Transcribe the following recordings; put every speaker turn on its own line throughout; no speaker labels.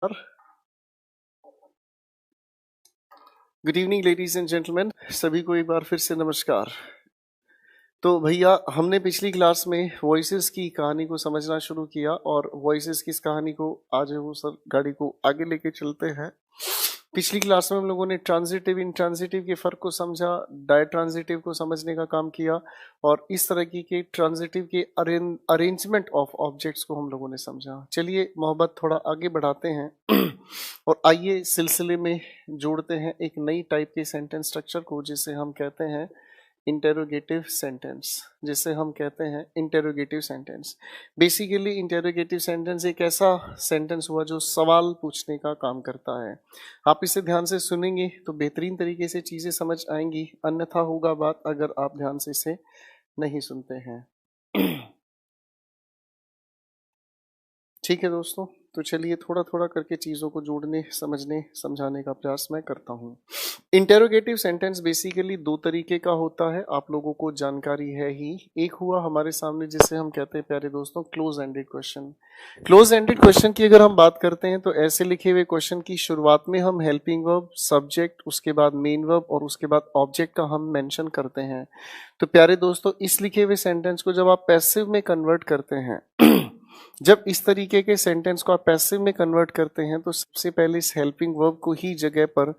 Good evening ladies and gentleman, सभी को एक बार फिर से नमस्कार। तो भैया, हमने पिछली क्लास में वॉइसेस की कहानी को समझना शुरू किया और वॉइसेस की इस कहानी को आज वो सर गाड़ी को आगे लेके चलते हैं। पिछली क्लास में हम लोगों ने ट्रांजिटिव इंट्रांजिटिव के फर्क को समझा, डायट्रांजिटिव को समझने का काम किया और इस तरह की के ट्रांजिटिव के अरेंजमेंट ऑफ ऑब्जेक्ट्स को हम लोगों ने समझा। चलिए मोहब्बत थोड़ा आगे बढ़ाते हैं और आइए सिलसिले में जोड़ते हैं एक नई टाइप के सेंटेंस स्ट्रक्चर को, जिसे हम कहते हैं इंटेरोगेटिव सेंटेंस। जिसे हम कहते हैं interrogative sentence. Basically interrogative sentence एक ऐसा सेंटेंस हुआ जो सवाल पूछने का काम करता है। आप इसे ध्यान से सुनेंगे तो बेहतरीन तरीके से चीज़ें समझ आएंगी, अन्यथा होगा बात अगर आप ध्यान से इसे नहीं सुनते हैं। ठीक है दोस्तों, तो चलिए थोड़ा थोड़ा करके चीज़ों को जोड़ने, समझने, समझाने का प्रयास मैं करता हूँ। इंटेरोगेटिव सेंटेंस बेसिकली दो तरीके का होता है, आप लोगों को जानकारी है ही। एक हुआ हमारे सामने जिसे हम कहते हैं प्यारे दोस्तों close ended question. Close ended question की अगर हम बात करते हैं तो ऐसे लिखे हुए क्वेश्चन की शुरुआत में हम हेल्पिंग वर्ब, सब्जेक्ट, उसके बाद मेन वर्ब और उसके बाद ऑब्जेक्ट का हम मेंशन करते हैं। तो प्यारे दोस्तों, इस लिखे हुए सेंटेंस को जब आप पैसिव में कन्वर्ट करते हैं जब इस तरीके के सेंटेंस को आप पैसिव में कन्वर्ट करते हैं तो सबसे पहले इस हेल्पिंग वर्ब को ही जगह पर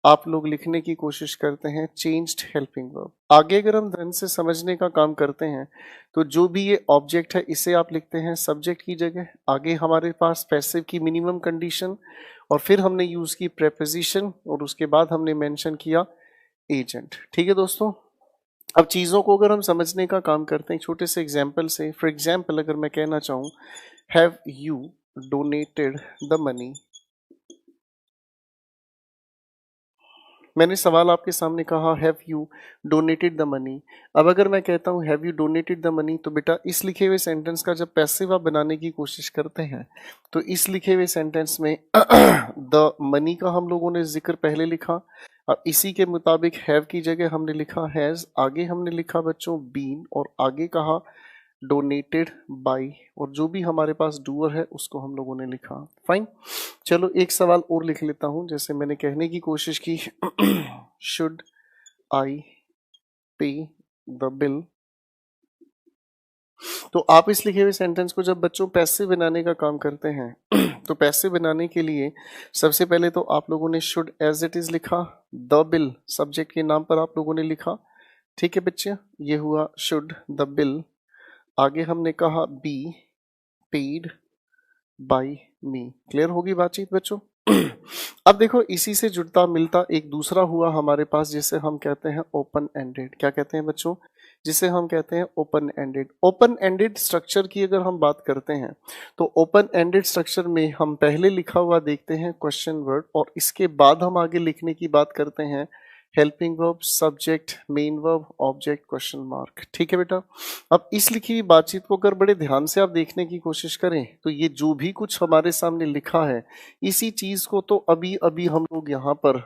आप लोग लिखने की कोशिश करते हैं चेंज्ड हेल्पिंग वर्ब। आगे अगर हम ध्यान से समझने का काम करते हैं तो जो भी ये ऑब्जेक्ट है इसे आप लिखते हैं सब्जेक्ट की जगह। आगे हमारे पास पैसिव की मिनिमम कंडीशन और फिर हमने यूज की प्रेपोजिशन और उसके बाद हमने मेंशन किया एजेंट। ठीक है दोस्तों, अब चीज़ों को अगर हम समझने का काम करते हैं छोटे से एग्जाम्पल से। फॉर एग्जाम्पल अगर मैं कहना चाहूँ have you donated the money, मैंने सवाल आपके सामने कहा have you donated the money. अब अगर मैं कहता हूँ have you donated the money, तो बेटा इस लिखे हुए सेंटेंस का जब पैसिव आप बनाने की कोशिश करते हैं तो इस लिखे हुए सेंटेंस में द मनी का हम लोगों ने जिक्र पहले लिखा। अब इसी के मुताबिक हैव की जगह हमने लिखा हैज, आगे हमने लिखा बच्चों बीन और आगे कहा डोनेटेड बाय, और जो भी हमारे पास डूअर है उसको हम लोगों ने लिखा। फाइन, चलो एक सवाल और लिख लेता हूं। जैसे मैंने कहने की कोशिश की शुड आई पे द बिल, तो आप इस लिखे हुए सेंटेंस को जब बच्चों पैसे बनाने का काम करते हैं तो पैसे बनाने के लिए सबसे पहले तो आप लोगों ने शुड एज इट इज लिखा, द बिल सब्जेक्ट के नाम पर आप लोगों ने लिखा। ठीक है बच्चे, ये हुआ शुड द बिल। आगे हमने कहा be paid by me. Clear होगी बातचीत बच्चों? अब देखो इसी से जुड़ता मिलता एक दूसरा हुआ हमारे पास जिसे हम कहते हैं ओपन एंडेड। क्या कहते हैं बच्चों? जिसे हम कहते हैं open ended. Open ended structure की अगर हम बात करते हैं तो ओपन एंडेड स्ट्रक्चर में हम पहले लिखा हुआ देखते हैं क्वेश्चन वर्ड और इसके बाद हम आगे लिखने की बात करते हैं helping verb, subject, main verb, object, question mark. ठीक है बेटा, अब इस लिखी हुई बातचीत को अगर बड़े ध्यान से आप देखने की कोशिश करें तो ये जो भी कुछ हमारे सामने लिखा है इसी चीज को तो अभी अभी हम लोग यहाँ पर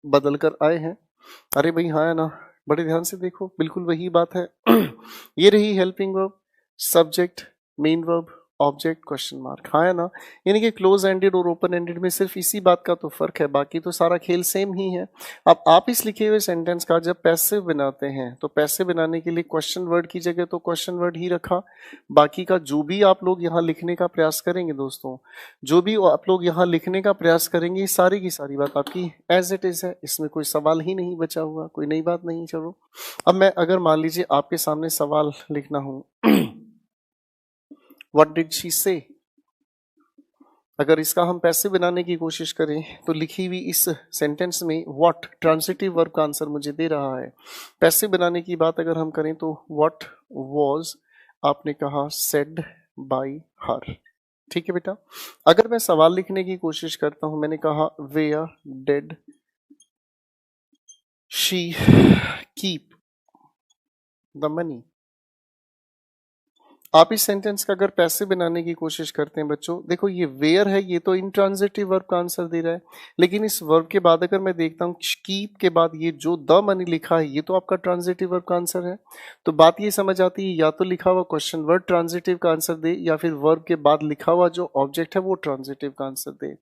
बदल कर आए हैं। अरे भाई हाँ है ना, बड़े ध्यान से देखो, बिल्कुल वही बात है। ये रही helping verb, subject, main verb, object, question mark. हाँ है ना, यानी कि क्लोज एंडेड और ओपन एंडेड में सिर्फ इसी बात का तो फर्क है, बाकी तो सारा खेल सेम ही है। अब आप इस लिखे हुए सेंटेंस का जब पैसिव बनाते हैं तो पैसिव बनाने के लिए क्वेश्चन वर्ड की जगह तो क्वेश्चन वर्ड ही रखा। बाकी का जो भी आप लोग यहाँ लिखने का प्रयास करेंगे दोस्तों, जो भी आप लोग यहाँ लिखने का प्रयास करेंगे, सारी की सारी बात आपकी एज इट इज है, इसमें कोई सवाल ही नहीं बचा हुआ, कोई नई बात नहीं। चलो अब मैं अगर मान लीजिए आपके सामने सवाल लिखना हूं व्हाट डिड शी से, अगर इसका हम पैसिव बनाने की कोशिश करें तो लिखी हुई इस सेंटेंस में व्हाट ट्रांसिटिव वर्ब का आंसर मुझे दे रहा है। पैसिव बनाने की बात अगर हम करें तो व्हाट वाज, आपने कहा सेड बाय हर। ठीक है बेटा, अगर मैं सवाल लिखने की कोशिश करता हूं, मैंने कहा where did she keep the money. आप इस सेंटेंस का अगर पैसिव बनाने की कोशिश करते हैं बच्चों, देखो ये वेयर है, ये तो इंट्रांजिटिव वर्ब का आंसर दे रहा है, लेकिन इस वर्ब के बाद अगर मैं देखता हूँ कीप के बाद ये जो द मनी लिखा है ये तो आपका ट्रांजिटिव वर्ब का आंसर है। तो बात ये समझ आती है या तो लिखा हुआ क्वेश्चन वर्ड ट्रांजिटिव का आंसर दे या फिर वर्ब के बाद लिखा हुआ जो ऑब्जेक्ट है वो ट्रांजिटिव का आंसर दे।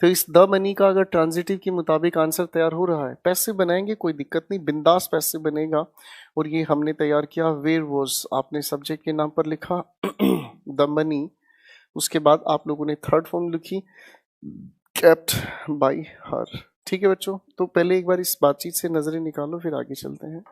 तो इस द मनी का अगर ट्रांजिटिव के मुताबिक आंसर तैयार हो रहा है, पैसिव बनाएंगे कोई दिक्कत नहीं, बिंदास पैसिव बनेगा। और ये हमने तैयार किया वेयर वॉज, आपने सब्जेक्ट के नाम पर लिखा द मनी, उसके बाद आप लोगों ने थर्ड फॉर्म लिखी केप्ट बाय हर। ठीक है बच्चों, तो पहले एक बार इस बातचीत से नजरें निकालो फिर आगे चलते हैं।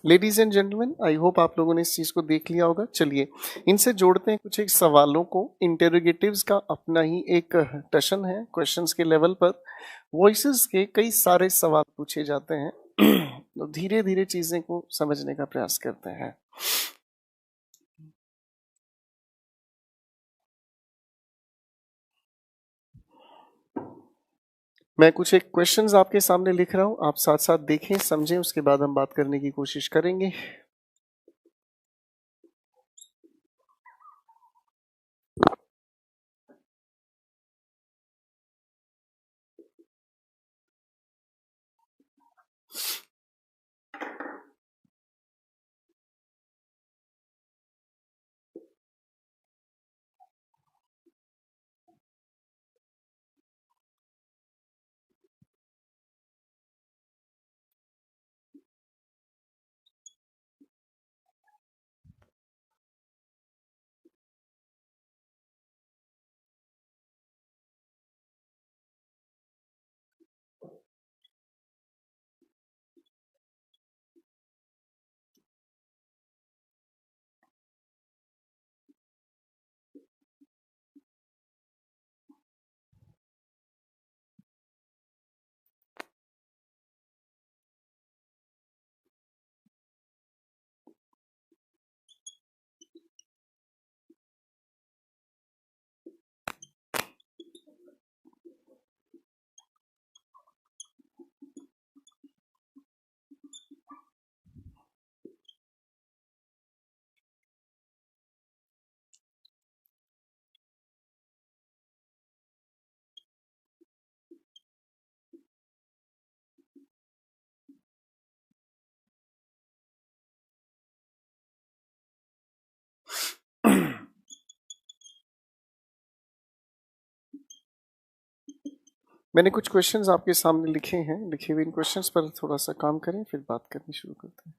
Ladies and gentleman, I hope आप लोगों ने इस चीज को देख लिया होगा। चलिए इनसे जोड़ते हैं कुछ एक सवालों को। इंटेरोगेटिव्स का अपना ही एक टशन है, क्वेश्चंस के लेवल पर वॉइसेस के कई सारे सवाल पूछे जाते हैं। तो धीरे धीरे चीजें को समझने का प्रयास करते हैं। मैं कुछ एक क्वेश्चंस आपके सामने लिख रहा हूं, आप साथ साथ देखें समझें, उसके बाद हम बात करने की कोशिश करेंगे। मैंने कुछ क्वेश्चंस आपके सामने लिखे हैं, लिखे हुए इन क्वेश्चंस पर थोड़ा सा काम करें फिर बात करनी शुरू करते हैं।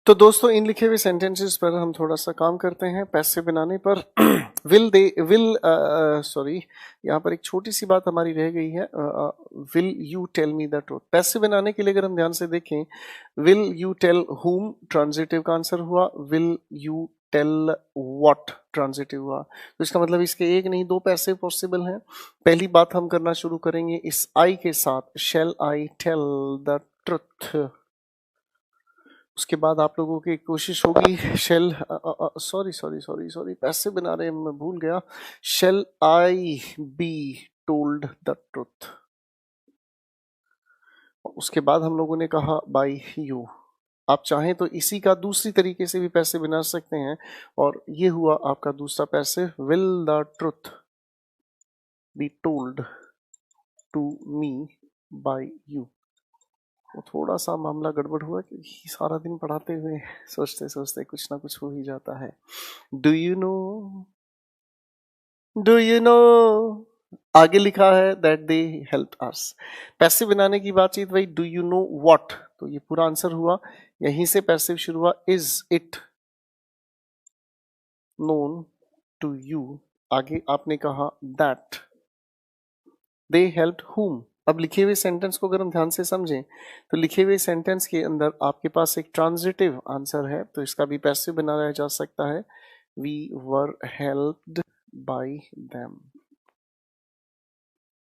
तो दोस्तों इन लिखे हुए सेंटेंसेस पर हम थोड़ा सा काम करते हैं पैसिव बनाने पर। विल सॉरी, यहाँ पर एक छोटी सी बात हमारी रह गई है। Will you tell me the truth. Passive बनाने के लिए अगर हम ध्यान से देखें, will you tell whom transitive का आंसर हुआ, will you tell what transitive हुआ। तो इसका मतलब इसके एक नहीं दो पैसिव पॉसिबल हैं। पहली बात हम करना शुरू करेंगे इस आई के साथ, shall I tell the truth. उसके बाद आप लोगों की कोशिश होगी, shall sorry sorry sorry sorry passive बना रहे मैं भूल गया, shall I be told the truth. उसके बाद हम लोगों ने कहा बाय यू। आप चाहें तो इसी का दूसरी तरीके से भी पैसे बना सकते हैं, और ये हुआ आपका दूसरा passive, will the truth be told to me by you. वो थोड़ा सा मामला गड़बड़ हुआ क्योंकि सारा दिन पढ़ाते हुए सोचते सोचते कुछ ना कुछ हो ही जाता है। Do you know, do you know, आगे लिखा है that they help us. Passive बनाने की बातचीत वही, डू यू नो व्हाट, तो ये पूरा आंसर हुआ, यहीं से पैसिव शुरू हुआ। Is it known to you, आगे आपने कहा दैट दे हेल्प्ड whom। अब लिखे हुए सेंटेंस को अगर हम ध्यान से समझें तो लिखे हुए सेंटेंस के अंदर आपके पास एक ट्रांजिटिव आंसर है, तो इसका भी पैसिव बनाया जा सकता है, we were helped by them.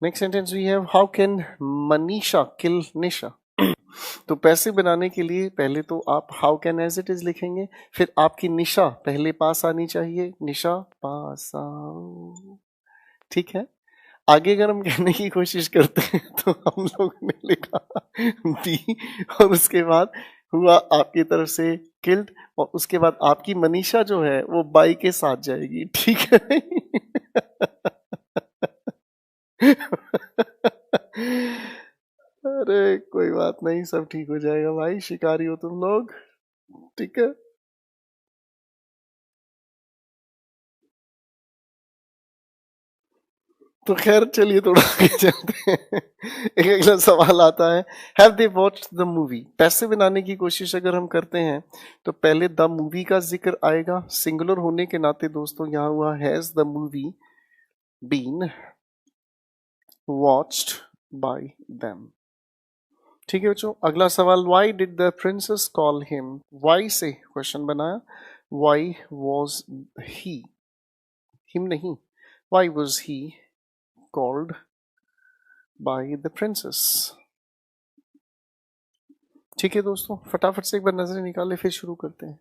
Next sentence we have, how can Manisha kill Nisha. तो पैसिव बनाने के लिए पहले तो आप how can as it is लिखेंगे, फिर आपकी निशा पहले पास आनी चाहिए, निशा पास आओ, ठीक है। आगे अगर हम कहने की कोशिश करते हैं तो हम लोगों ने लिखा बी, और उसके बाद हुआ आपकी तरफ से किल्ड, और उसके बाद आपकी मनीषा जो है वो बाई के साथ जाएगी, ठीक है। अरे कोई बात नहीं, सब ठीक हो जाएगा भाई, शिकारी हो तुम लोग, ठीक है। तो खैर चलिए थोड़ा आगे चलते हैं। एक अगला सवाल आता है, have they watched the movie. पैसे बनाने की कोशिश अगर हम करते हैं तो पहले द मूवी का जिक्र आएगा, सिंगुलर होने के नाते दोस्तों यहाँ हुआ has the movie been watched by them, ठीक है बच्चों। अगला सवाल, why did the princess call him. Why से क्वेश्चन बनाया, व्हाई वॉज ही, हिम नहीं, why was he called by the princess, ठीक है दोस्तों। फटाफट से एक बार नजरें निकाले फिर शुरू करते हैं।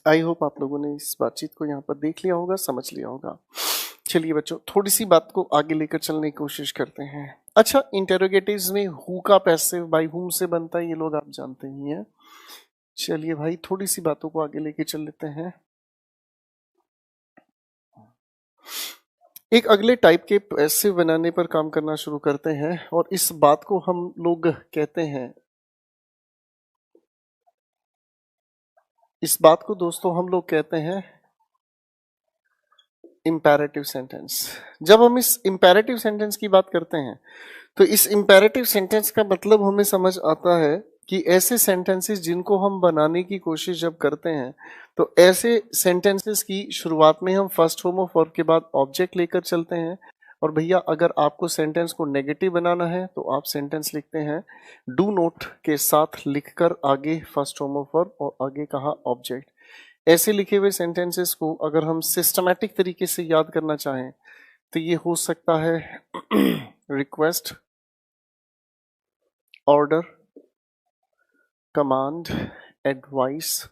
आई होप आप लोगों ने इस बातचीत को यहाँ पर देख लिया होगा, समझ लिया होगा। चलिए बच्चों थोड़ी सी बात को आगे लेकर चलने की कोशिश करते हैं। अच्छा, इंटेरोगेटिव्स में हु का पैसिव बाय हुम से बनता है, ये लोग आप जानते ही हैं। चलिए भाई थोड़ी सी बातों को आगे लेके चल लेते हैं। एक अगले टाइप के पैसिव बनाने पर काम करना शुरू करते हैं, और इस बात को हम लोग कहते हैं, इस बात को दोस्तों हम लोग कहते हैं इम्पेरेटिव सेंटेंस। जब हम इस इम्पेरेटिव सेंटेंस की बात करते हैं तो इस इम्पेरेटिव सेंटेंस का मतलब हमें समझ आता है कि ऐसे सेंटेंसेस जिनको हम बनाने की कोशिश जब करते हैं तो ऐसे सेंटेंसेस की शुरुआत में हम फर्स्ट फॉर्म ऑफ वर्ब के बाद ऑब्जेक्ट लेकर चलते हैं। और भैया अगर आपको सेंटेंस को नेगेटिव बनाना है तो आप सेंटेंस लिखते हैं डू नोट के साथ लिखकर आगे फर्स्ट फॉर्म ऑफ वर्ब और आगे कहा ऑब्जेक्ट। ऐसे लिखे हुए सेंटेंसेस को अगर हम सिस्टमैटिक तरीके से याद करना चाहें तो ये हो सकता है request, order, command, advice,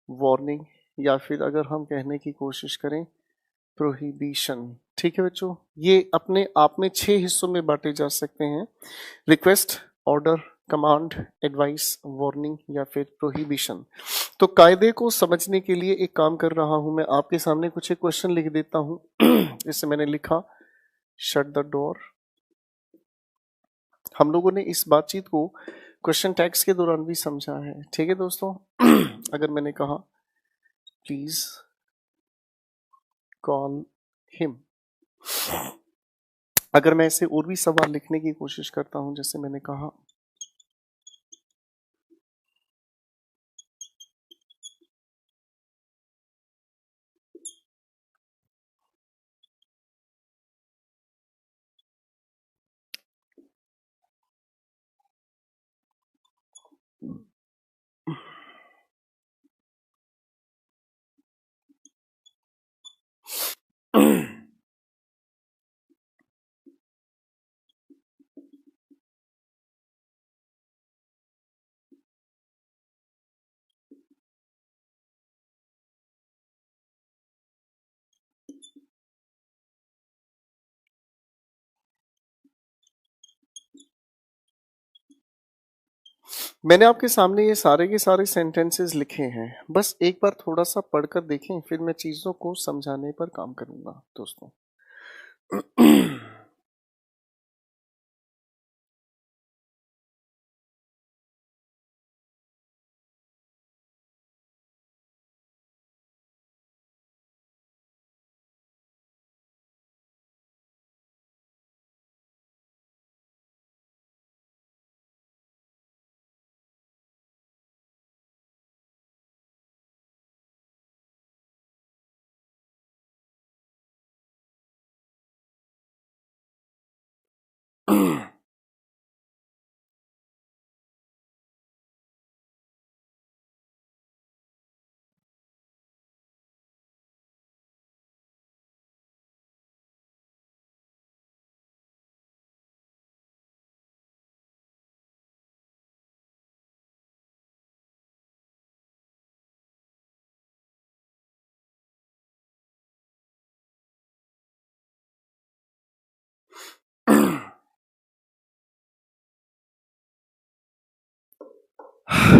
warning, या फिर अगर हम कहने की कोशिश करें प्रोहिबिशन। ठीक है बच्चों, ये अपने आप में 6 हिस्सों में बांटे जा सकते हैं, request, order, command, advice, warning या फिर प्रोहिबिशन। तो कायदे को समझने के लिए एक काम कर रहा हूं, मैं आपके सामने कुछ एक क्वेश्चन लिख देता हूं। जैसे मैंने लिखा शट द डोर। हम लोगों ने इस बातचीत को क्वेश्चन टैग्स के दौरान भी समझा है। ठीक है दोस्तों, अगर मैंने कहा प्लीज कॉल हिम, अगर मैं ऐसे और भी सवाल लिखने की कोशिश करता हूं, जैसे मैंने कहा मैंने आपके सामने ये सारे के सारे सेंटेंसेस लिखे हैं, बस एक बार थोड़ा सा पढ़कर देखें, फिर मैं चीजों को समझाने पर काम करूंगा दोस्तों।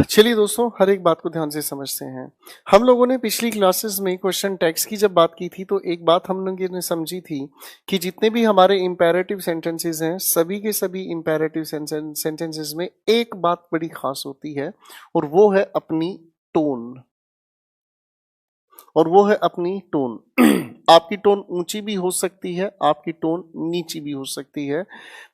चलिए दोस्तों, हर एक बात को ध्यान से समझते हैं। हम लोगों ने पिछली क्लासेस में क्वेश्चन टैग्स की जब बात की थी तो एक बात हम लोगों ने समझी थी कि जितने भी हमारे इंपेरेटिव सेंटेंसेस हैं, सभी के सभी इंपेरेटिव सेंटेंसेस में एक बात बड़ी खास होती है और वो है अपनी टोन। और वो है अपनी टोन। आपकी टोन ऊंची भी हो सकती है, आपकी टोन नीची भी हो सकती है।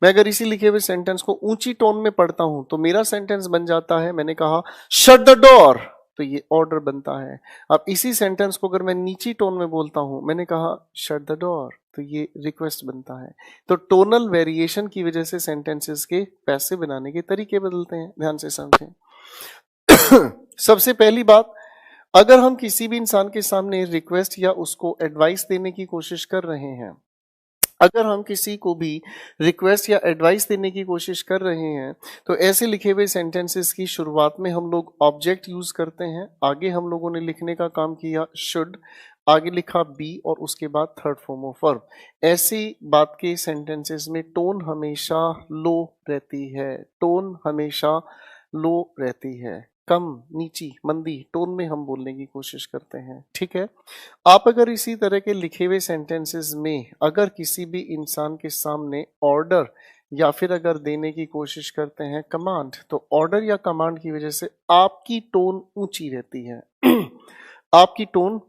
मैं अगर इसी लिखे हुए सेंटेंस को ऊंची टोन में पढ़ता हूं तो मेरा सेंटेंस बन जाता है, मैंने कहा शट द डोर, तो ये ऑर्डर बनता है। अब इसी सेंटेंस को अगर मैं नीची टोन में बोलता हूं, मैंने कहा शट द डोर, तो ये रिक्वेस्ट बनता है। तो टोनल वेरिएशन की वजह से सेंटेंसेस के पैसे बनाने के तरीके बदलते हैं, ध्यान से समझें। सबसे पहली बात, अगर हम किसी भी इंसान के सामने रिक्वेस्ट या उसको एडवाइस देने की कोशिश कर रहे हैं, अगर हम किसी को भी रिक्वेस्ट या एडवाइस देने की कोशिश कर रहे हैं तो ऐसे लिखे हुए सेंटेंसेस की शुरुआत में हम लोग ऑब्जेक्ट यूज करते हैं। आगे हम लोगों ने लिखने का काम किया शुड, आगे लिखा बी और उसके बाद थर्ड फॉर्म ऑफ वर्ब। ऐसी बात के सेंटेंसेस में टोन हमेशा लो रहती है, टोन हमेशा लो रहती है, कम, नीची, मंदी टोन में हम बोलने की कोशिश करते हैं। ठीक है, आप अगर इसी तरह के लिखे हुए सेंटेंसेस में अगर किसी भी इंसान के सामने ऑर्डर या फिर अगर देने की कोशिश करते हैं कमांड, तो ऑर्डर या कमांड की वजह से आपकी टोन ऊंची रहती है। आपकी टोन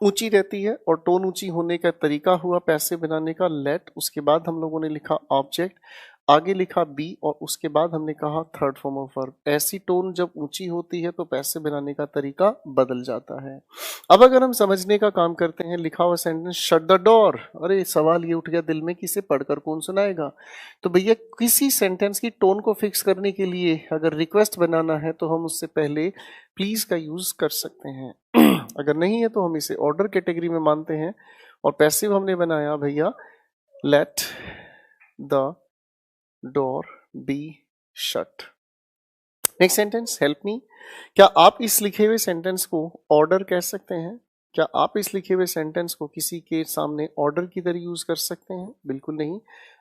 ऊंची रहती है और टोन ऊंची होने का तरीका हुआ पैसे बनाने का लेट, उसके बाद हम लोगों ने लिखा ऑब्जेक्ट, आगे लिखा बी और उसके बाद हमने कहा थर्ड फॉर्म ऑफ वर्ब। ऐसी टोन जब ऊंची होती है तो पैसे बनाने का तरीका बदल जाता है। अब अगर हम समझने का काम करते हैं, लिखा हुआ सेंटेंस शट द डोर, अरे सवाल ये उठ गया दिल में कि इसे पढ़कर कौन सुनाएगा। तो भैया किसी सेंटेंस की टोन को फिक्स करने के लिए अगर रिक्वेस्ट बनाना है तो हम उससे पहले प्लीज का यूज कर सकते हैं। अगर नहीं है तो हम इसे ऑर्डर कैटेगरी में मानते हैं और पैसिव हमने बनाया भैया let the door be shut. Next sentence help me, क्या आप इस लिखे हुए सेंटेंस को ऑर्डर कह सकते हैं? क्या आप इस लिखे हुए सेंटेंस को किसी के सामने ऑर्डर की तरह यूज कर सकते हैं? बिल्कुल नहीं।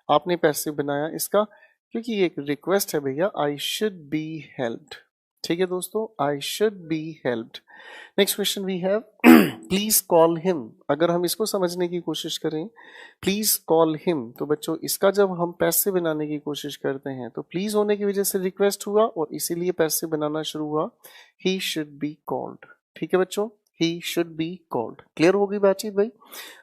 आपने पैसिव बनाया इसका क्योंकि ये एक रिक्वेस्ट है भैया, आई शुड बी हेल्प्ड। ठीक है दोस्तों, I should be helped. Next question we have please call him. अगर हम इसको समझने की कोशिश करें, प्लीज कॉल हिम, तो बच्चों इसका जब हम पैसे बनाने की कोशिश करते हैं तो प्लीज होने की वजह से रिक्वेस्ट हुआ और इसीलिए पैसे बनाना शुरू हुआ, ही शुड बी कॉल्ड। ठीक है बच्चों, he should be called. Clear हो गई बातचीत भाई?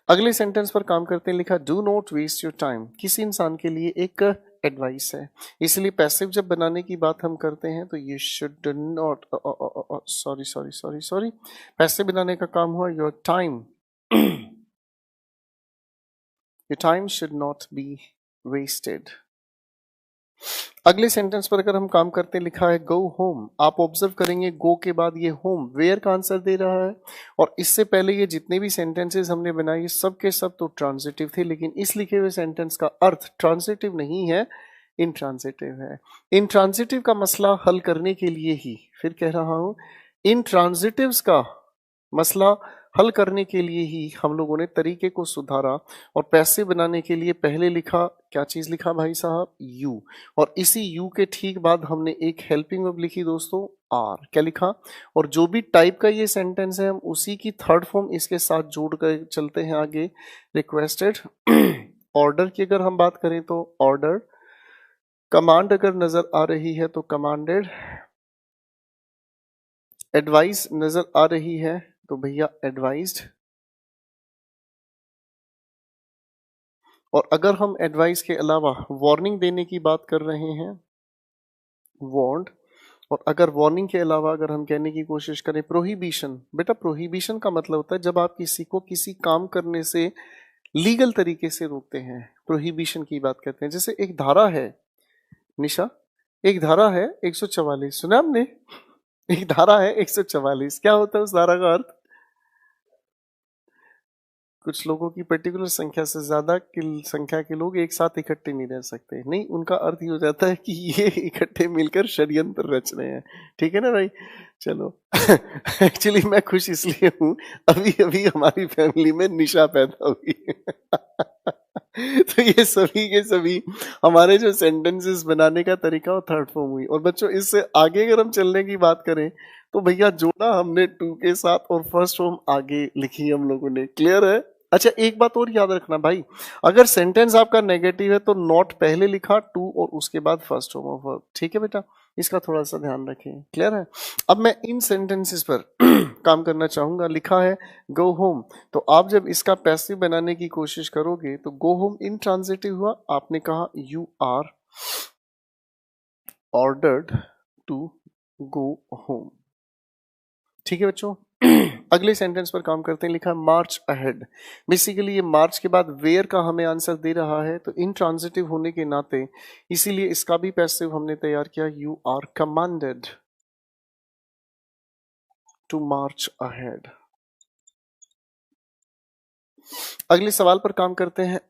अगले सेंटेंस पर काम करते हैं, लिखा do not waste your time, किसी इंसान के लिए एक एडवाइस है, इसलिए पैसिव जब बनाने की बात हम करते हैं तो ये should not, sorry sorry sorry sorry, passive बनाने का काम हुआ your time, your time should not be wasted. अगले सेंटेंस पर अगर हम काम करते हैं, लिखा है गो होम। आप ऑब्जर्व करेंगे गो के बाद ये होम वेयर का आंसर दे रहा है और इससे पहले ये जितने भी सेंटेंसेस हमने बनाए सब के सब तो ट्रांजिटिव थे, लेकिन इस लिखे हुए सेंटेंस का अर्थ ट्रांजिटिव नहीं है, इंट्रांजिटिव है। इंट्रांजिटिव का मसला हल करने के लिए ही, फिर कह रहा हूं, इंट्रांजिटिव्स का मसला हल करने के लिए ही हम लोगों ने तरीके को सुधारा और पैसे बनाने के लिए पहले लिखा, क्या चीज लिखा भाई साहब, यू, और इसी यू के ठीक बाद हमने एक हेल्पिंग वर्ब लिखी दोस्तों, आर। क्या लिखा? और जो भी टाइप का ये सेंटेंस है हम उसी की थर्ड फॉर्म इसके साथ जोड़ कर चलते हैं आगे, रिक्वेस्टेड। ऑर्डर की अगर हम बात करें तो ऑर्डर, कमांड अगर नजर आ रही है तो कमांडेड, एडवाइस नजर आ रही है तो भैया एडवाइज्ड, और अगर हम एडवाइस के अलावा वार्निंग देने की बात कर रहे हैं, वार्नड, और अगर वार्निंग के अलावा अगर हम कहने की कोशिश करें प्रोहिबिशन, बेटा प्रोहिबिशन का मतलब होता है जब आप किसी को किसी काम करने से लीगल तरीके से रोकते हैं, प्रोहिबिशन की बात करते हैं। जैसे एक धारा है निशा, एक धारा है 144, सुना हमने? एक धारा है 144, क्या होता है उस धारा का अर्थ? कुछ लोगों की पर्टिकुलर संख्या से ज्यादा की संख्या के लोग एक साथ इकट्ठे नहीं रह सकते, नहीं, उनका अर्थ ही हो जाता है कि ये इकट्ठे मिलकर षड्यंत्र रच रहे हैं। ठीक है ना भाई? चलो एक्चुअली मैं खुश इसलिए हूं, अभी अभी हमारी फैमिली में निशा पैदा हुई तो ये सभी के सभी हमारे जो सेंटेंसेस बनाने का तरीका वो थर्ड फॉर्म हुई। और बच्चों इससे आगे अगर हम चलने की बात करें तो भैया जोड़ा हमने टू के साथ और फर्स्ट फॉर्म आगे लिखी हम लोगों ने। क्लियर है? अच्छा एक बात और याद रखना भाई, अगर सेंटेंस आपका नेगेटिव है तो नॉट पहले लिखा, टू और उसके बाद फर्स्ट फॉर्म ऑफ वर्ब। ठीक है बेटा, इसका थोड़ा सा ध्यान रखें। क्लियर है? अब मैं इन सेंटेंसेस पर काम करना चाहूंगा। लिखा है गो होम, तो आप जब इसका पैसिव बनाने की कोशिश करोगे तो गो होम इंट्रांजिटिव हुआ, आपने कहा you are ordered to go home. ठीक है बच्चों, अगले सेंटेंस पर काम करते हैं। लिखा है मार्च अहेड, बेसिकली ये मार्च के बाद वेयर का हमें आंसर दे रहा है, तो इंट्रांजिटिव होने के नाते इसीलिए इसका भी पैसिव हमने तैयार किया, you are commanded to march ahead. अगले सवाल पर काम करते हैं।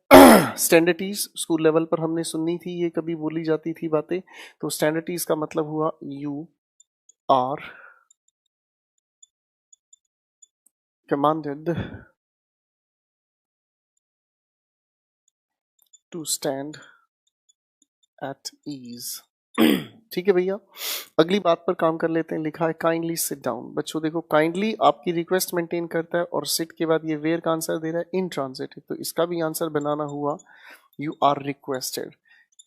स्टैंडर्डीज स्कूल लेवल पर हमने सुनी थी, ये कभी बोली जाती थी बातें, तो स्टैंडर्डीज का मतलब हुआ you are commanded to stand at ease. ठीक है भैया, अगली बात पर काम कर लेते हैं। लिखा है काइंडली सिट डाउन। बच्चों देखो, काइंडली आपकी रिक्वेस्ट मेंटेन करता है और सिट के बाद ये वेयर का आंसर दे रहा है इंट्रांजिटिव, तो इसका भी आंसर बनाना हुआ यू आर रिक्वेस्टेड।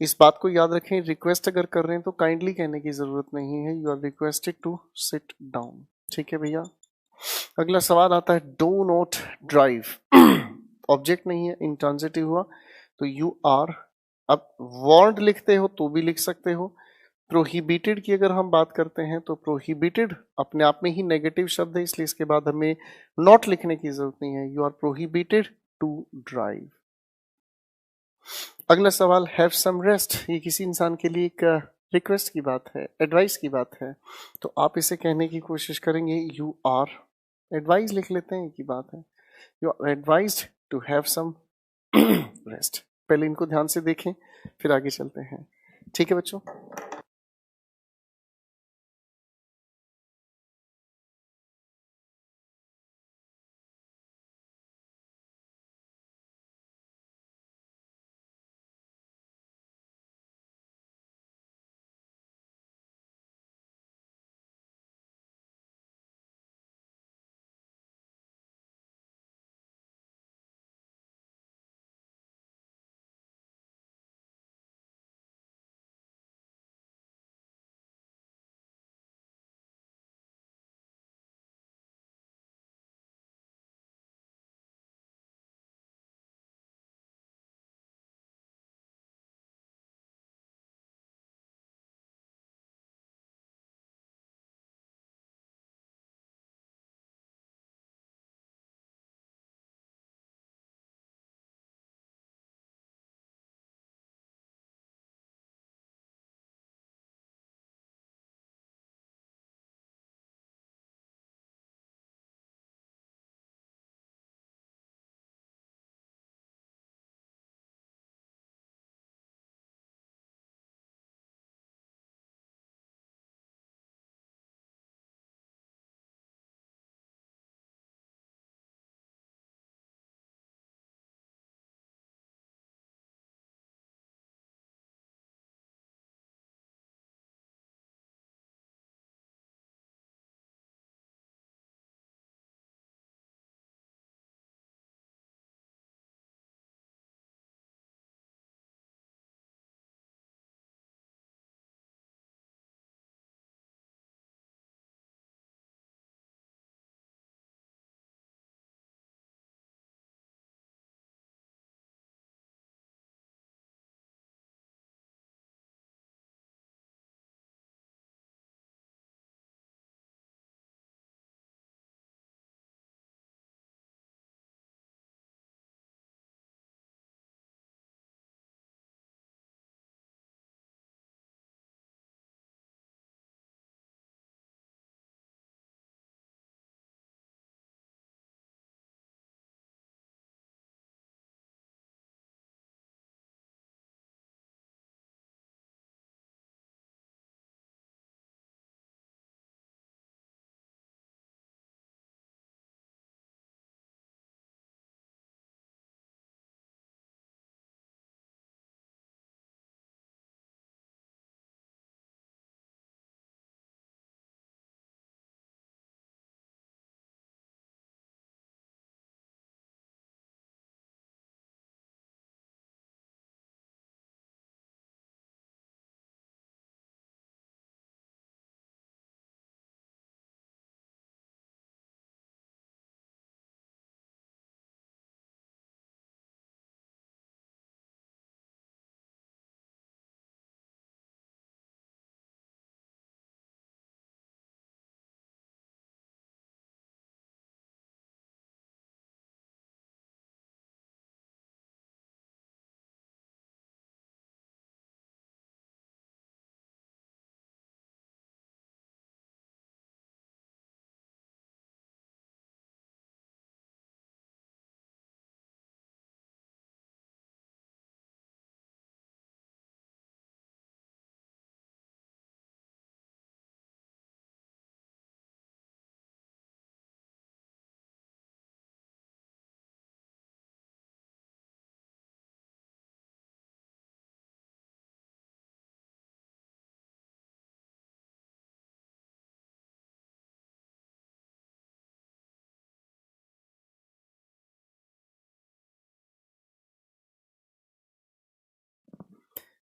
इस बात को याद रखें, रिक्वेस्ट अगर कर रहे हैं तो काइंडली कहने की जरूरत नहीं है, you are requested to sit down. ठीक है भैया, अगला सवाल आता है डू नॉट ड्राइव। ऑब्जेक्ट नहीं है, इंट्रांजिटिव हुआ, तो यू आर। अब वार्नड लिखते हो तो भी लिख सकते हो। प्रोहिबिटेड की अगर हम बात करते हैं तो प्रोहिबिटेड अपने आप में ही नेगेटिव शब्द है, इसलिए इसके बाद हमें नॉट लिखने की जरूरत नहीं है। You are prohibited to drive. अगला सवाल हैव सम रेस्ट, ये किसी इंसान के लिए एक रिक्वेस्ट की बात है, एडवाइस की बात है, तो आप इसे कहने की कोशिश करेंगे यू आर एडवाइस लिख लेते हैं, की बात है। You are advised to have some rest. पहले इनको ध्यान से देखें, फिर आगे चलते हैं। ठीक है बच्चों।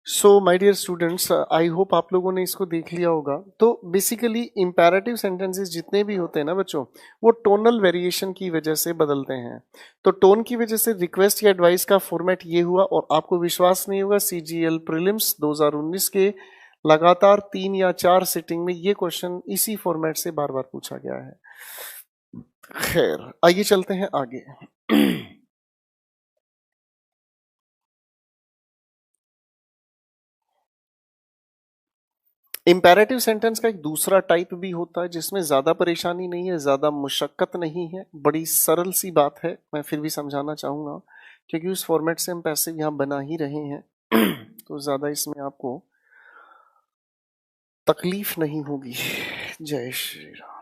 So my dear students, I hope आप लोगों ने इसको देख लिया होगा। तो बेसिकली इंपैरेटिव सेंटेंसेस जितने भी होते हैं ना बच्चों, वो टोनल वेरिएशन की वजह से बदलते हैं। तो टोन की वजह से रिक्वेस्ट या एडवाइस का फॉर्मेट ये हुआ, और आपको विश्वास नहीं होगा, सीजीएल प्रीलिम्स 2019 के लगातार 3 या 4 सिटिंग में ये क्वेश्चन इसी फॉर्मेट से बार बार पूछा गया है। खैर, आइए चलते हैं आगे। इंपेरेटिव सेंटेंस का एक दूसरा टाइप भी होता है जिसमें ज्यादा परेशानी नहीं है, ज्यादा मुशक्कत नहीं है, बड़ी सरल सी बात है। मैं फिर भी समझाना चाहूंगा क्योंकि उस फॉर्मेट से हम पैसिव यहां बना ही रहे हैं। तो ज्यादा इसमें आपको तकलीफ नहीं होगी। जय श्री राम।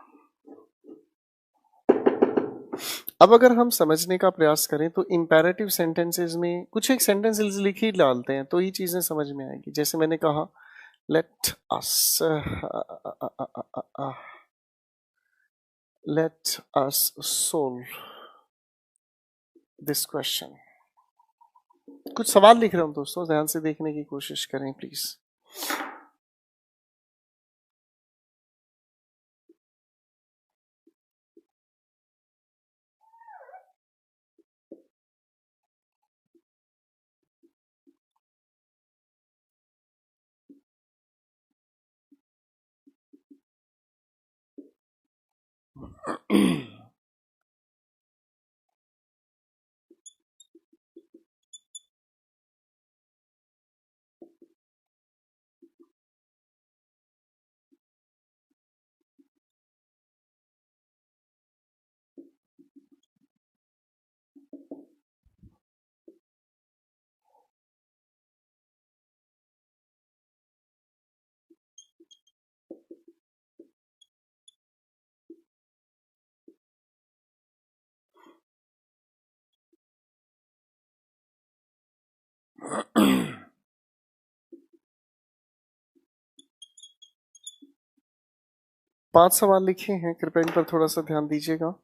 अब अगर हम समझने का प्रयास करें तो इंपेरेटिव सेंटेंसेस में कुछ एक सेंटेंसेस लिख ही डालते हैं तो ये चीजें समझ में आएगी। जैसे मैंने कहा, let us let us solve this question। कुछ सवाल लिख रहा हूं दोस्तों, ध्यान से देखने की कोशिश करें प्लीज। पांच सवाल लिखे हैं, कृपया इन पर थोड़ा सा ध्यान दीजिएगा।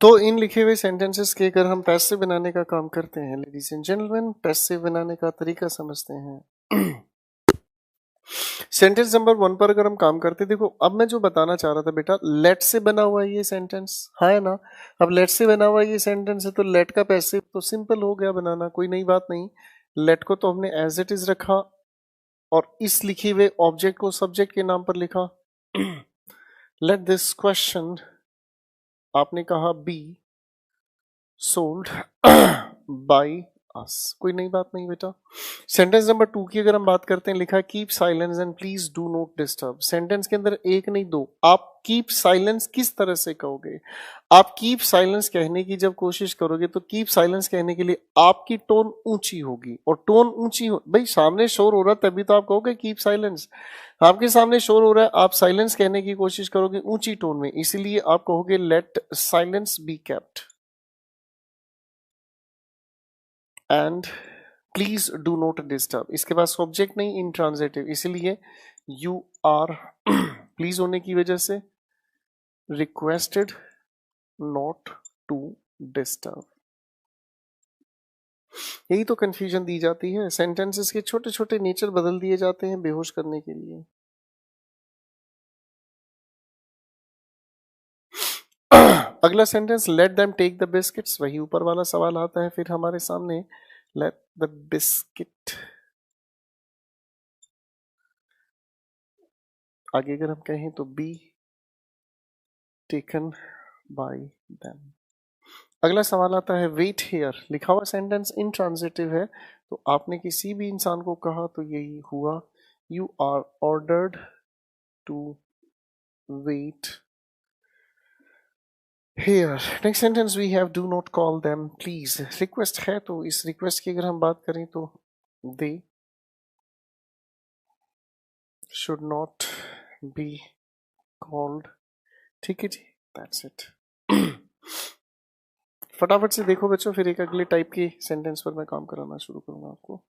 तो इन लिखे हुए सेंटेंसेस के अगर हम पैसिव बनाने का काम करते हैं लेडीज एंड जेंटलमैन, पैसिव बनाने का तरीका समझते हैं। सेंटेंस नंबर 1 पर अगर हम काम करते, देखो अब मैं जो बताना चाह रहा था बेटा, लेट से बना हुआ है ये सेंटेंस, है ना। अब लेट से बना हुआ ये सेंटेंस है तो लेट का पैसिव तो सिंपल हो गया बनाना, कोई नई बात नहीं। लेट को तो हमने एज इट इज रखा और इस लिखे हुए ऑब्जेक्ट को सब्जेक्ट के नाम पर लिखा। लेट दिस क्वेश्चन, आपने कहा बी सोल्ड बाय अस, कोई नई बात नहीं बेटा। सेंटेंस नंबर 2 की अगर हम बात करते हैं, लिखा keep silence and please do not disturb. Sentence के अंदर एक नहीं दो, आप कीप साइलेंस किस तरह से कहोगे? आप कीप साइलेंस कहने की जब कोशिश करोगे तो कीप साइलेंस कहने के लिए आपकी टोन ऊंची होगी, और टोन ऊंची हो, भाई सामने शोर हो रहा है तभी तो आप कहोगे कीप साइलेंस। आपके सामने शोर हो रहा है, आप साइलेंस कहने की कोशिश करोगे ऊंची टोन में, इसीलिए आप कहोगे let silence be kept and please do not disturb. इसके पास सब्जेक्ट नहीं, इंट्रांजिटिव, इसलिए यू आर प्लीज होने की वजह से रिक्वेस्टेड नॉट टू डिस्टर्ब। यही तो कंफ्यूजन दी जाती है, सेंटेंसेस के छोटे छोटे नेचर बदल दिए जाते हैं बेहोश करने के लिए। अगला sentence, let them take the biscuits, वही ऊपर वाला सवाल आता है फिर हमारे सामने, लेट द बिस्किट, आगे अगर हम कहें तो बी टेकन बाय देम। अगला सवाल आता है वेट हियर, लिखा हुआ सेंटेंस इंट्रांजिटिव है, तो आपने किसी भी इंसान को कहा तो यही हुआ, you are ordered to wait here. Next sentence we have do not call them please, request है तो इस रिक्वेस्ट की अगर हम बात करें तो they should not be called, ठीक है जी, दैट्स इट। फटाफट से देखो बच्चों, फिर एक अगले टाइप के सेंटेंस पर मैं काम कराना शुरू करूंगा आपको।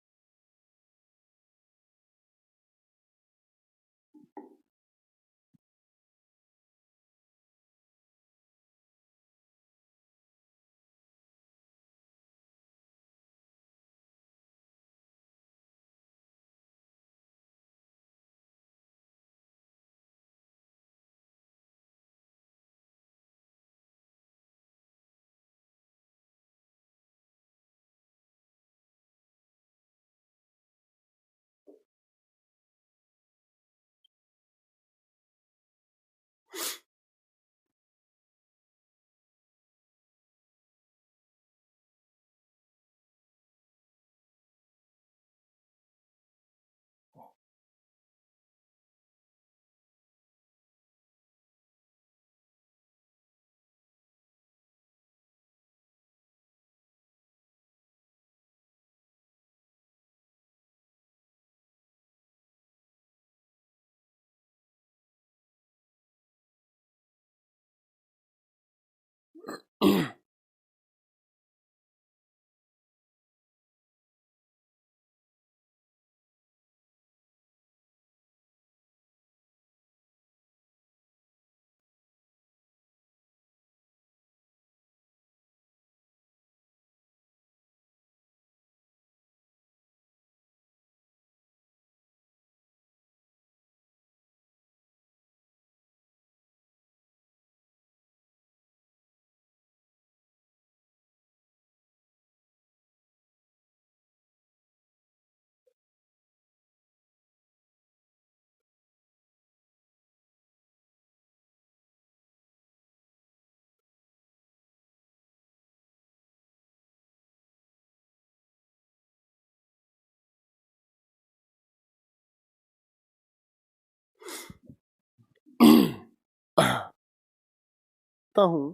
हूं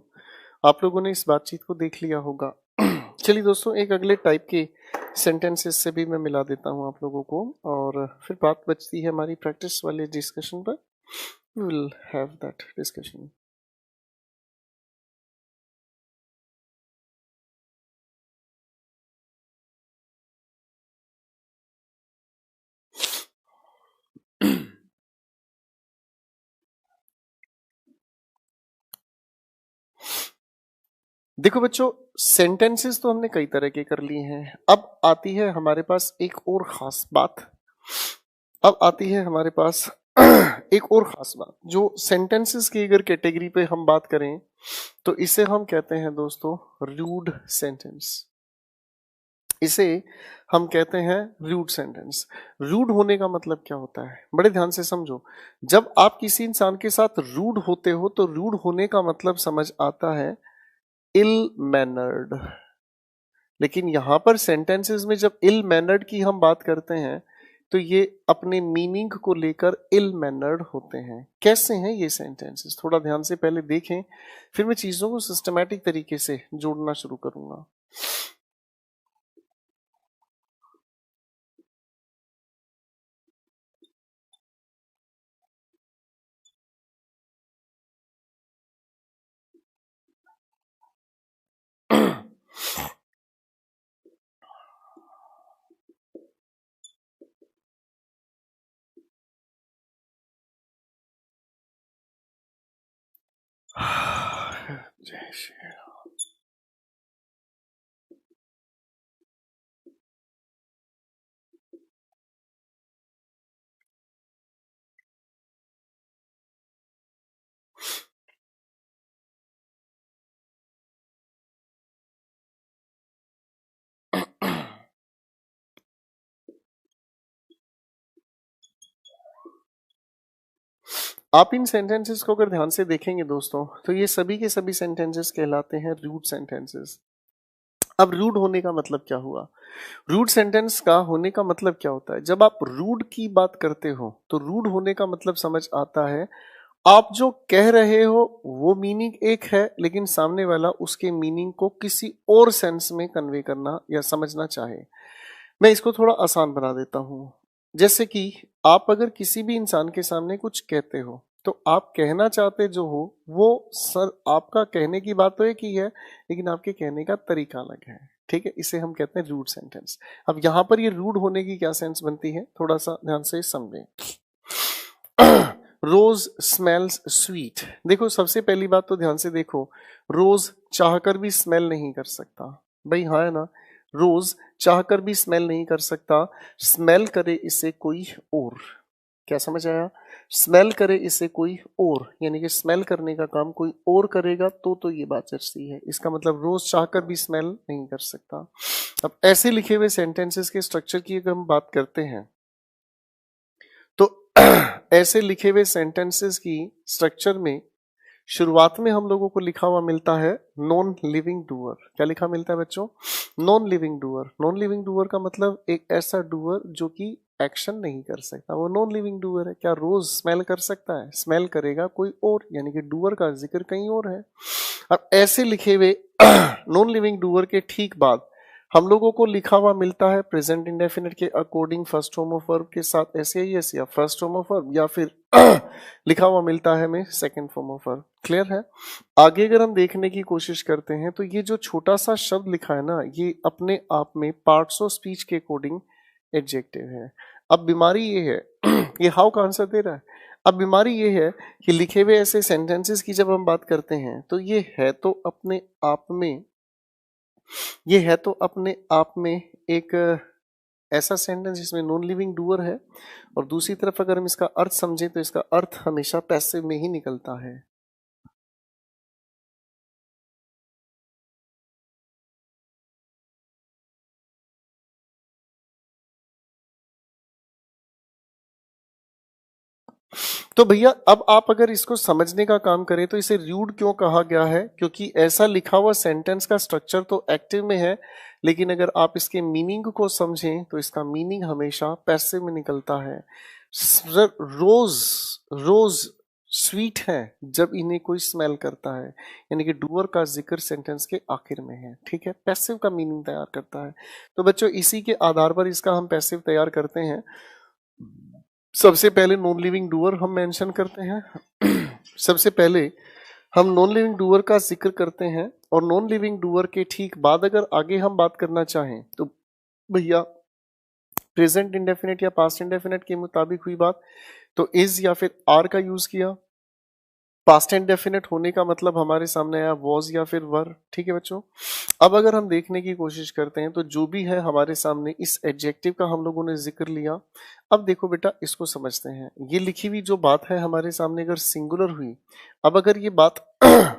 आप लोगों ने इस बातचीत को देख लिया होगा। चलिए दोस्तों, एक अगले टाइप के सेंटेंसेस से भी मैं मिला देता हूं आप लोगों को, और फिर बात बचती है हमारी प्रैक्टिस वाले डिस्कशन पर। We will have that discussion. देखो बच्चों, सेंटेंसेस तो हमने कई तरह के कर लिए हैं। अब आती है हमारे पास एक और खास बात। अब आती है हमारे पास एक और खास बात, जो सेंटेंसेस की अगर कैटेगरी पे हम बात करें तो इसे हम कहते हैं दोस्तों रूड सेंटेंस। इसे हम कहते हैं रूड सेंटेंस। रूड होने का मतलब क्या होता है, बड़े ध्यान से समझो। जब आप किसी इंसान के साथ रूड होते हो तो रूड होने का मतलब समझ आता है इल मैनर्ड। लेकिन यहां पर सेंटेंसेस में जब इल मैनर्ड की हम बात करते हैं तो ये अपने मीनिंग को लेकर इल मैनर्ड होते हैं। कैसे हैं ये सेंटेंसेस, थोड़ा ध्यान से पहले देखें, फिर मैं चीजों को सिस्टमैटिक तरीके से जोड़ना शुरू करूंगा। जय श्री राम। आप इन सेंटेंसेस को अगर ध्यान से देखेंगे दोस्तों तो ये सभी के सभी सेंटेंसेस कहलाते हैं रूड सेंटेंसेस। अब रूड होने का मतलब क्या हुआ, रूड सेंटेंस का होने का मतलब क्या होता है। जब आप रूड की बात करते हो तो रूड होने का मतलब समझ आता है आप जो कह रहे हो वो मीनिंग एक है लेकिन सामने वाला उसके मीनिंग को किसी और सेंस में कन्वे करना या समझना चाहे। मैं इसको थोड़ा आसान बना देता हूं। जैसे कि आप अगर किसी भी इंसान के सामने कुछ कहते हो तो आप कहना चाहते जो हो वो सर आपका कहने की बात तो एक ही है लेकिन आपके कहने का तरीका अलग है। ठीक है, इसे हम कहते हैं रूड सेंटेंस। अब यहां पर ये रूड होने की क्या सेंस बनती है, थोड़ा सा ध्यान से समझें। रोज स्मेल्स स्वीट। देखो सबसे पहली बात तो ध्यान से देखो, रोज चाहकर भी स्मेल नहीं कर सकता। भाई हाँ है ना, रोज चाहकर भी स्मेल नहीं कर सकता। स्मेल करे इसे कोई और। क्या समझ आया, स्मेल करे इसे कोई और, यानी कि स्मेल करने का काम कोई और करेगा तो ये बात जचती है। इसका मतलब रोज चाहकर भी स्मेल नहीं कर सकता। अब ऐसे लिखे हुए सेंटेंसेस के स्ट्रक्चर की अगर हम बात करते हैं तो ऐसे लिखे हुए सेंटेंसेस की स्ट्रक्चर में शुरुआत में हम लोगों को लिखा हुआ मिलता है नॉन लिविंग डूअर। क्या लिखा मिलता है बच्चों, non living doer. Non living doer का मतलब एक ऐसा डूअर जो कि एक्शन नहीं कर सकता, वो नॉन लिविंग डूअर है। क्या रोज स्मेल कर सकता है, स्मेल करेगा कोई और, यानी कि डूअर का जिक्र कहीं और है। अब ऐसे लिखे हुए नॉन लिविंग डूअर के ठीक बाद हम लोगों को लिखा हुआ मिलता है प्रेजेंट इंडेफिनिट के according first form of verb के साथ ऐसे ही ऐसे, या फर्स्ट फॉर्म ऑफ वर्ब, या फिर लिखा हुआ मिलता है हमें second form of verb. Clear है। आगे अगर हम देखने की कोशिश करते हैं तो ये जो छोटा सा शब्द लिखा है ना, ये अपने आप में पार्ट्स ऑफ स्पीच के अकॉर्डिंग एडजेक्टिव है। अब बीमारी ये है ये हाउ का आंसर दे रहा है। अब बीमारी ये है कि लिखे हुए ऐसे सेंटेंसेस की जब हम बात करते हैं तो ये है तो अपने आप में, ये है तो अपने आप में एक ऐसा सेंटेंस जिसमें नॉन लिविंग डूअर है, और दूसरी तरफ अगर हम इसका अर्थ समझें तो इसका अर्थ हमेशा पैसिव में ही निकलता है। तो भैया अब आप अगर इसको समझने का काम करें तो इसे रूड क्यों कहा गया है, क्योंकि ऐसा लिखा हुआ सेंटेंस का स्ट्रक्चर तो एक्टिव में है लेकिन अगर आप इसके मीनिंग को समझें तो इसका मीनिंग हमेशा पैसिव में निकलता है। रोज, रोज स्वीट है जब इन्हें कोई स्मेल करता है, यानी कि डूअर का जिक्र सेंटेंस के आखिर में है। ठीक है, पैसिव का मीनिंग तैयार करता है। तो बच्चों इसी के आधार पर इसका हम पैसिव तैयार करते हैं। सबसे पहले नॉन लिविंग डूअर हम मेंशन करते हैं सबसे पहले हम नॉन लिविंग डूअर का जिक्र करते हैं, और नॉन लिविंग डूअर के ठीक बाद अगर आगे हम बात करना चाहें तो भैया प्रेजेंट इंडेफिनिट या पास्ट इंडेफिनिट के मुताबिक हुई बात, तो इज या फिर आर का यूज किया, पास्ट इंडेफिनिट होने का मतलब हमारे सामने आया वॉज या फिर वर। ठीक है बच्चों, अब अगर हम देखने की कोशिश करते हैं तो जो भी है हमारे सामने इस एडजेक्टिव का हम लोगों ने जिक्र लिया। अब देखो बेटा, इसको समझते हैं। ये लिखी हुई जो बात है हमारे सामने अगर सिंगुलर हुई, अब अगर ये बात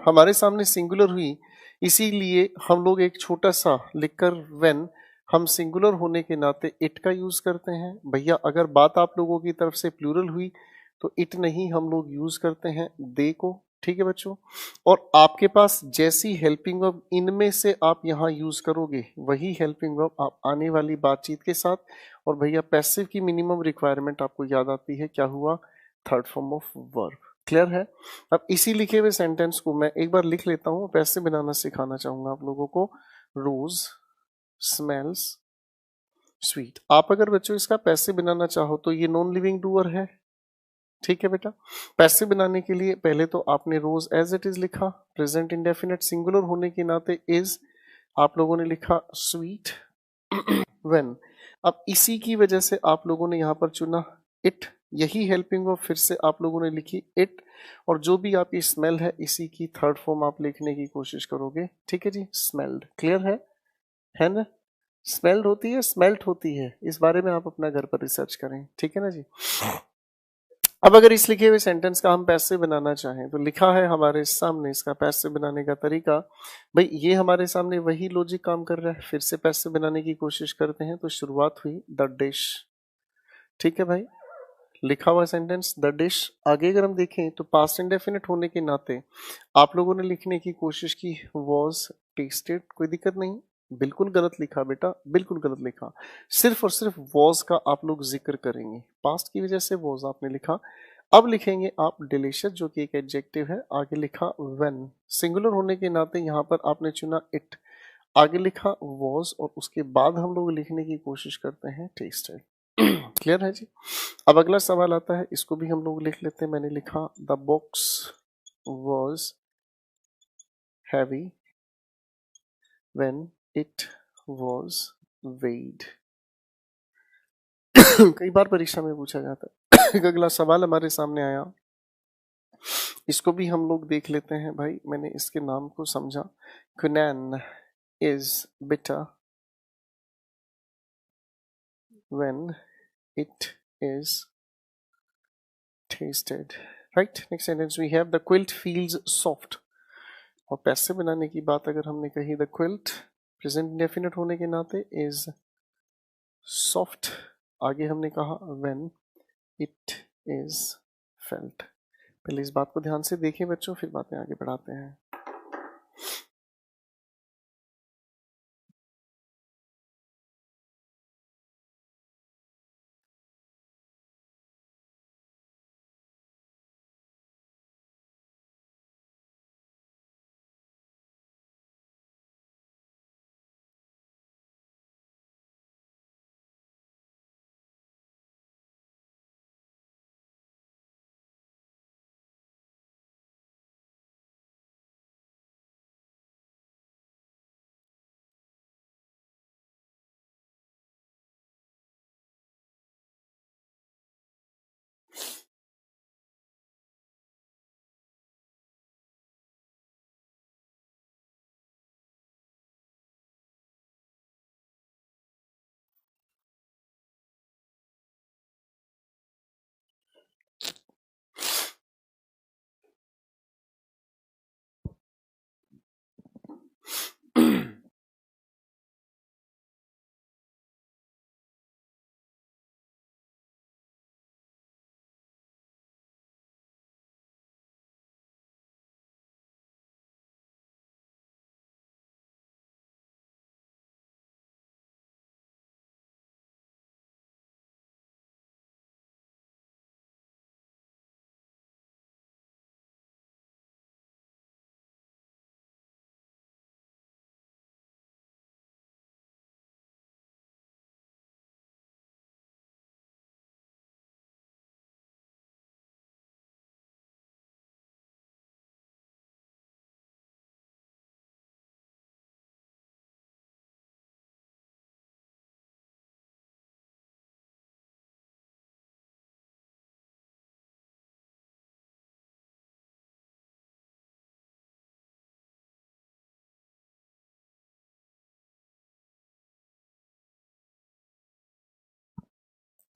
हमारे सामने सिंगुलर हुई, इसीलिए हम लोग एक छोटा सा लिखकर व्हेन हम सिंगुलर होने के नाते इट का यूज करते हैं। भैया अगर बात आप लोगों की तरफ से प्लूरल हुई तो इट नहीं हम लोग यूज करते हैं दे को। ठीक है बच्चों, और आपके पास जैसी हेल्पिंग वर्ब इनमें से आप यहाँ यूज करोगे वही हेल्पिंग वर्ब आप आने वाली बातचीत के साथ। और भैया पैसिव की मिनिमम रिक्वायरमेंट आपको याद आती है, क्या हुआ, third form of verb. Clear है। अब इसी लिखे हुए सेंटेंस को मैं एक बार लिख लेता हूँ, पैसिव बनाना सिखाना चाहूंगा आप लोगों को। रोज स्मेल्स स्वीट। आप अगर बच्चों इसका पैसिव बनाना चाहो तो ये नॉन लिविंग डूअर है। ठीक है बेटा, पैसिव बनाने के लिए पहले तो आपने रोज एज इट इज लिखा, प्रेजेंट इंडेफिनिट सिंगुलर होने के नाते इज आप लोगों ने लिखा स्वीट व्हेन। अब इसी की वजह से आप लोगों ने यहां पर चुना इट, यही हेल्पिंग वर्ब फिर से आप लोगों ने लिखी इट, और जो भी आपकी स्मेल है इसी की थर्ड फॉर्म आप लिखने की कोशिश करोगे। ठीक है जी, स्मेल्ड। क्लियर है ना। स्मेल्ड होती है, स्मेल्ट होती है, इस बारे में आप अपना घर पर रिसर्च करें। ठीक है ना जी। अब अगर इस लिखे हुए सेंटेंस का हम पैसे बनाना चाहें तो लिखा है हमारे सामने इसका पैसे बनाने का तरीका। भाई ये हमारे सामने वही लॉजिक काम कर रहा है, फिर से पैसे बनाने की कोशिश करते हैं। तो शुरुआत हुई द डिश। ठीक है भाई, लिखा हुआ सेंटेंस द डिश। आगे अगर हम देखें तो पास्ट इंडेफिनिट होने के नाते आप लोगों ने लिखने की कोशिश की वॉज टेस्टेड। कोई दिक्कत नहीं, बिल्कुल गलत लिखा बेटा, बिल्कुल गलत लिखा। सिर्फ और सिर्फ वॉज का आप लोग जिक्र करेंगे, पास्ट की वजह से वॉज आपने लिखा। अब लिखेंगे आप डिलीशियस, जो कि एक एडजेक्टिव है। आगे लिखा व्हेन, सिंगुलर होने के नाते यहाँ पर आपने चुना इट। आगे लिखा वॉज, और उसके बाद हम लोग लिखने की कोशिश करते हैं टेस्टेड। क्लियर है जी। अब अगला सवाल आता है, इसको भी हम लोग लिख लेते हैं। मैंने लिखा the box was heavy when it was weighed. कई बार परीक्षा में पूछा जाता है। एक अगला सवाल हमारे सामने आया, इसको भी हम लोग देख लेते हैं। भाई मैंने इसके नाम को समझा, quinine is bitter when it is tasted. Right, next sentence we have the quilt feels soft। और पैसे बनाने की बात अगर हमने कही, द क्विल्ट प्रेजेंट इंडेफिनिट होने के नाते इज सॉफ्ट। आगे हमने कहा व्हेन इट इज फेल्ट। पहले इस बात को ध्यान से देखें बच्चों, फिर बातें आगे बढ़ाते हैं।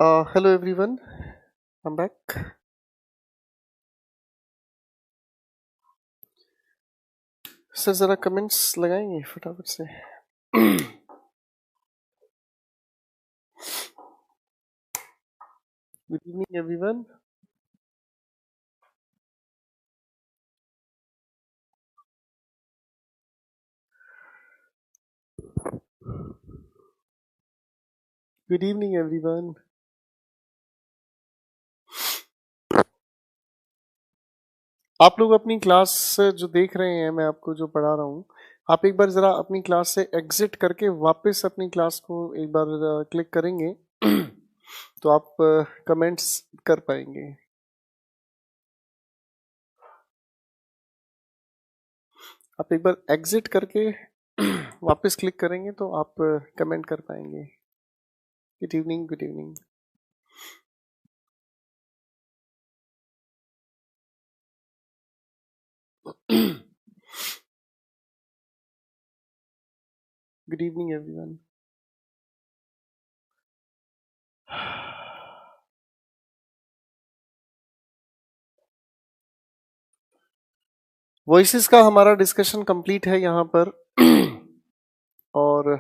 Hello everyone, I'm back. Sir ज़रा कमेंट्स लगाएंगे फटाफट से. Good evening everyone. Good evening everyone. आप लोग अपनी क्लास जो देख रहे हैं, मैं आपको जो पढ़ा रहा हूँ, आप एक बार ज़रा अपनी क्लास से एग्जिट करके वापस अपनी क्लास को एक बार क्लिक करेंगे तो आप कमेंट्स कर पाएंगे. आप एक बार एग्जिट करके वापस क्लिक करेंगे तो आप कमेंट कर पाएंगे. Good evening, good evening. Good evening everyone. Voices का हमारा डिस्कशन कंप्लीट है यहाँ पर. और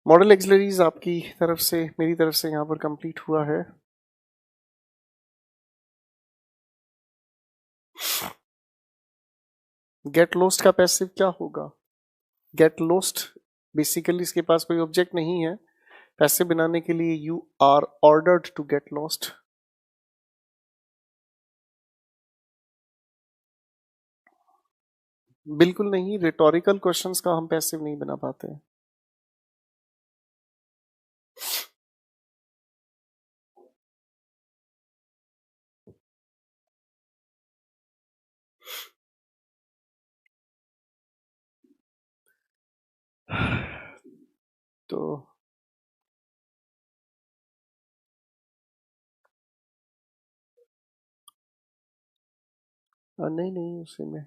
मॉडल एक्सिलरीज आपकी तरफ से, मेरी तरफ से यहाँ पर कंप्लीट हुआ है. गेट लोस्ट का पैसिव क्या होगा? गेट लोस्ट बेसिकली इसके पास कोई ऑब्जेक्ट नहीं है. पैसिव बनाने के लिए you are ordered to get lost. बिल्कुल नहीं, रिटोरिकल क्वेश्चंस का हम पैसिव नहीं बना पाते. तो नहीं नहीं, उसी में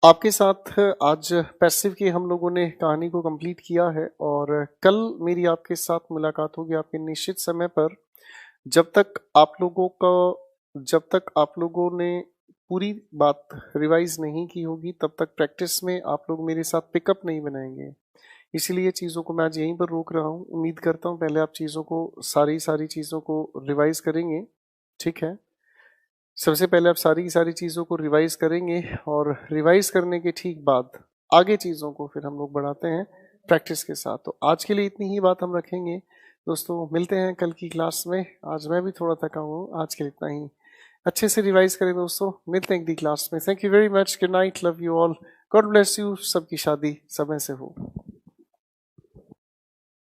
आपके साथ आज पैसिव की हम लोगों ने कहानी को कंप्लीट किया है. और कल मेरी आपके साथ मुलाकात होगी आपके निश्चित समय पर. जब तक आप लोगों ने पूरी बात रिवाइज नहीं की होगी, तब तक प्रैक्टिस में आप लोग मेरे साथ पिकअप नहीं बनाएंगे. इसीलिए चीज़ों को मैं आज यहीं पर रोक रहा हूँ. उम्मीद करता हूँ पहले आप चीज़ों को, सारी चीज़ों को रिवाइज करेंगे. ठीक है, सबसे पहले आप सारी की सारी चीज़ों को रिवाइज करेंगे और रिवाइज करने के ठीक बाद आगे चीज़ों को फिर हम लोग बढ़ाते हैं प्रैक्टिस के साथ. तो आज के लिए इतनी ही बात हम रखेंगे दोस्तों. मिलते हैं कल की क्लास में. आज मैं भी थोड़ा थका हूँ. आज के लिए इतना ही. अच्छे से रिवाइज करें दोस्तों. मिलते हैं अगली क्लास में. Thank you very much. Good night. Love you all. God bless you. सबकी शादी समय से हो.